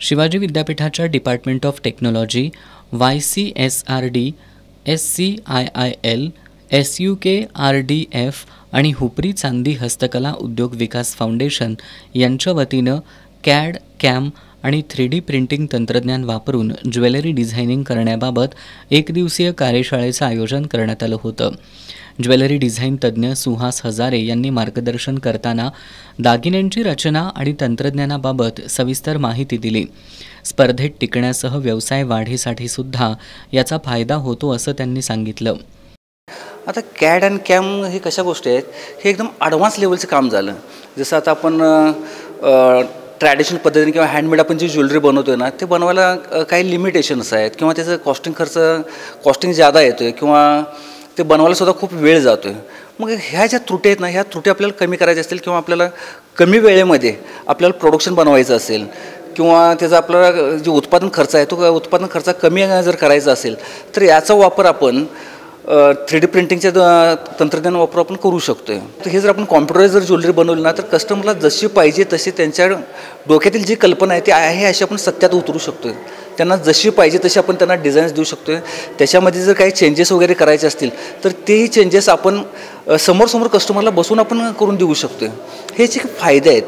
शिवाजी विद्यापीठाच्या department of technology, YCSRD, SCIIL, SUKRDF आणि हुपरी चांदी हस्तकला उद्योग विकास फाउंडेशन यांच्या वतीनं CAD, CAM आणि 3D प्रिंटिंग तंत्रज्ञान वापरून ज्वेलरी डिझायनिंग करण्याबाबत एकदिवसीय कार्यशाळेचं आयोजन करण्यात आलं होतं. ज्वेलरी डिझाईन तज्ज्ञ सुहास हजारे यांनी मार्गदर्शन करताना दागिन्यांची रचना आणि तंत्रज्ञानाबाबत सविस्तर माहिती दिली. स्पर्धेत टिकण्यासह व्यवसाय वाढीसाठी सुद्धा याचा फायदा होतो असं त्यांनी सांगितलं. आता CAD आणि CAM हे कशा गोष्टी आहेत, हे एकदम ॲडव्हान्स लेवलचं काम झालं. जसं आता आपण ट्रॅडिशनल पद्धतीने किंवा हँडमेड आपण जी ज्वेलरी बनवतो आहे ना, ते बनवायला काही लिमिटेशन्स आहेत किंवा त्याचं कॉस्टिंग जादा येतो आहे किंवा ते बनवायला सुद्धा खूप वेळ जातो आहे. मग ह्या ज्या त्रुटी आहेत ना, ह्या त्रुटी आपल्याला कमी करायच्या असतील किंवा आपल्याला कमी वेळेमध्ये आपल्याला प्रोडक्शन बनवायचं असेल किंवा त्याचा आपल्याला जे उत्पादन खर्च आहे तो उत्पादन खर्च कमी जर करायचा असेल तर याचा वापर आपण 3D प्रिंटिंगच्या तंत्रज्ञान वापर आपण करू शकतो. तर हे जर आपण कॉम्प्युटराइज जर ज्वेलरी बनवली ना, तर कस्टमरला जशी पाहिजे तशी त्यांच्या डोक्यातील जी कल्पना आहे ती आहे अशी आपण सत्यात उतरू शकतो. त्यांना जशी पाहिजे तशी आपण त्यांना डिझाईन्स देऊ शकतो. त्याच्यामध्ये जर काही चेंजेस वगैरे करायचे असतील तर तेही चेंजेस आपण समोर कस्टमरला बसून आपण करून देऊ शकतो. हे जे फायदे आहेत.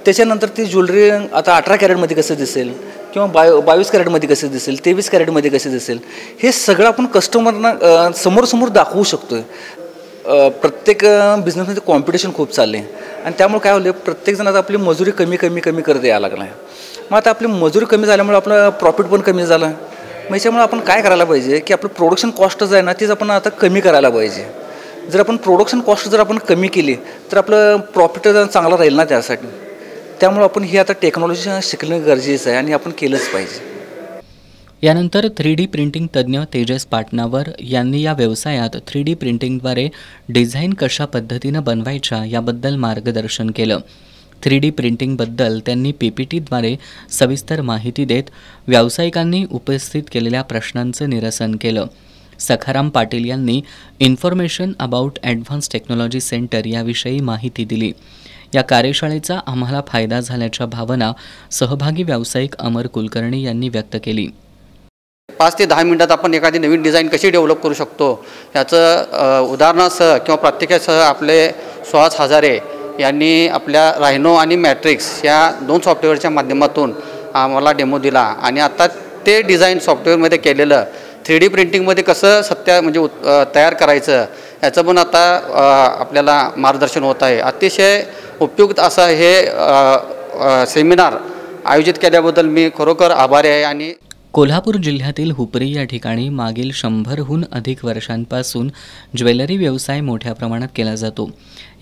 त्याच्यानंतर ती ज्वेलरी आता 18 कॅरेटमध्ये कसं दिसेल किंवा 22 कॅरेटमध्ये कसं दिसेल, 23 कॅरेटमध्ये कसं दिसेल, हे सगळं आपण कस्टमरना समोर दाखवू शकतो. प्रत्येक बिझनेसमध्ये कॉम्पिटिशन खूप चालले आणि त्यामुळे काय होलं, प्रत्येकजण आता आपली मजुरी कमी करत यायला लागला आहे. मग आता आपली मजुरी कमी झाल्यामुळे आपलं प्रॉफिट पण कमी झालं. मग याच्यामुळे आपण काय करायला पाहिजे की आपलं प्रोडक्शन कॉस्ट जे आहे ना, तीच आपण आता कमी करायला पाहिजे. जर आपण प्रोडक्शन कॉस्ट जर आपण कमी केली तर आपलं प्रॉफिट चांगला राहील ना त्यासाठी. त्यामुळे आपण ही आता टेक्नॉलॉजी शिकणं गरजेचं आहे आणि आपण केलंच पाहिजे. यानंतर 3D प्रिंटिंग तज्ज्ञ तेजस पाटनावर यांनी या व्यवसायात 3D प्रिंटिंगद्वारे डिझाईन कशा पद्धतीनं बनवायच्या याबद्दल मार्गदर्शन केलं. 3D प्रिंटिंगबद्दल त्यांनी PPTद्वारे सविस्तर माहिती देत व्यावसायिकांनी उपस्थित केलेल्या प्रश्नांचं निरसन केलं. सखाराम पाटील यांनी information about advance technology centre याविषयी माहिती दिली. या कार्यशाळेचा आम्हाला फायदा झाल्याच्या भावना सहभागी व्यावसायिक अमर कुलकर्णी यांनी व्यक्त केली. 5 ते 10 मिनिटात आपण एखादी नवीन डिझाईन कशी डेव्हलप करू शकतो याचं उदाहरणासह किंवा प्रात्यक्षिकासह आपले सुहास हजारे यांनी आपल्या रायनो आणि मॅट्रिक्स या 2 सॉफ्टवेअरच्या माध्यमातून आम्हाला डेमो दिला आणि आता ते डिझाईन सॉफ्टवेअरमध्ये केलेलं 3D प्रिंटिंगमध्ये कसं तयार करायचं याचं पण आता आपल्याला मार्गदर्शन होत आहे. अतिशय उपयुक्त असं हे सेमिनार आयोजित केल्याबद्दल मी खरोखर आभारी आहे. आणि कोल्हापूर जिल्ह्यातील हुपरी या ठिकाणी मागील 100हून अधिक वर्षांपासून ज्वेलरी व्यवसाय मोठ्या प्रमाणात केला जातो.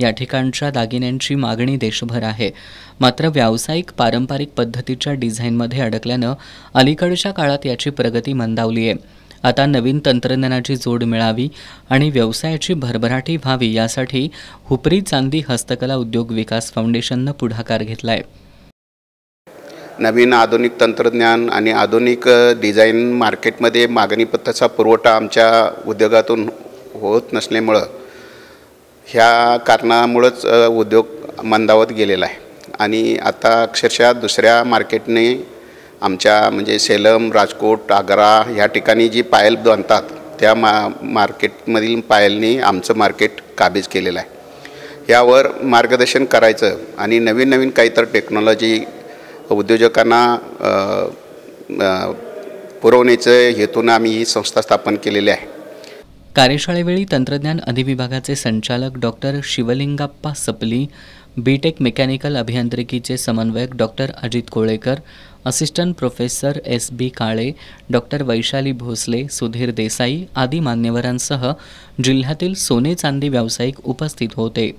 या ठिकाणच्या दागिन्यांची मागणी देशभर आहे. मात्र व्यावसायिक पारंपरिक पद्धतीच्या डिझाईनमध्ये अडकल्यानं अलीकडच्या काळात याची प्रगती मंदावली आहे. आता नवीन तंत्रज्ञानाची जोड मिळावी आणि व्यवसायाची भरभराटी व्हावी यासाठी हुपरी चांदी हस्तकला उद्योग विकास फाउंडेशननं पुढाकार घेतला आहे. नवीन आधुनिक तंत्रज्ञान आणि आधुनिक डिझाईन मार्केटमध्ये मागणीपत्राचा पुरवठा आमच्या उद्योगातून होत नसल्यामुळं ह्या कारणामुळंच उद्योग मंदावत गेलेला आहे. आणि आता अक्षरशः दुसऱ्या मार्केटने आमच्या सेलम, राजकोट, आग्रा ह्या ठिकाणी जी पायल बनतात त्या मार्केटमधील पायलनी आमचं मार्केट काबीज केलेलं आहे. यावर मार्गदर्शन करायचं आणि नवीन काहीतरी टेक्नॉलॉजी उद्योजकांना पुरवण्याचं हेतून आम्ही ही संस्था स्थापन केलेली आहे. कार्यशाळेवेळी तंत्रज्ञान अधिविभागाचे संचालक डॉक्टर शिवलिंगाप्पा सपली, BTech मेकॅनिकल अभियांत्रिकीचे समन्वयक doctor Ajit Kolekar, assistant professor SB काळे, डॉक्टर वैशाली भोसले, सुधीर देसाई आदी मान्यवरांसह जिल्ह्यातील सोने चांदी व्यावसायिक उपस्थित होते.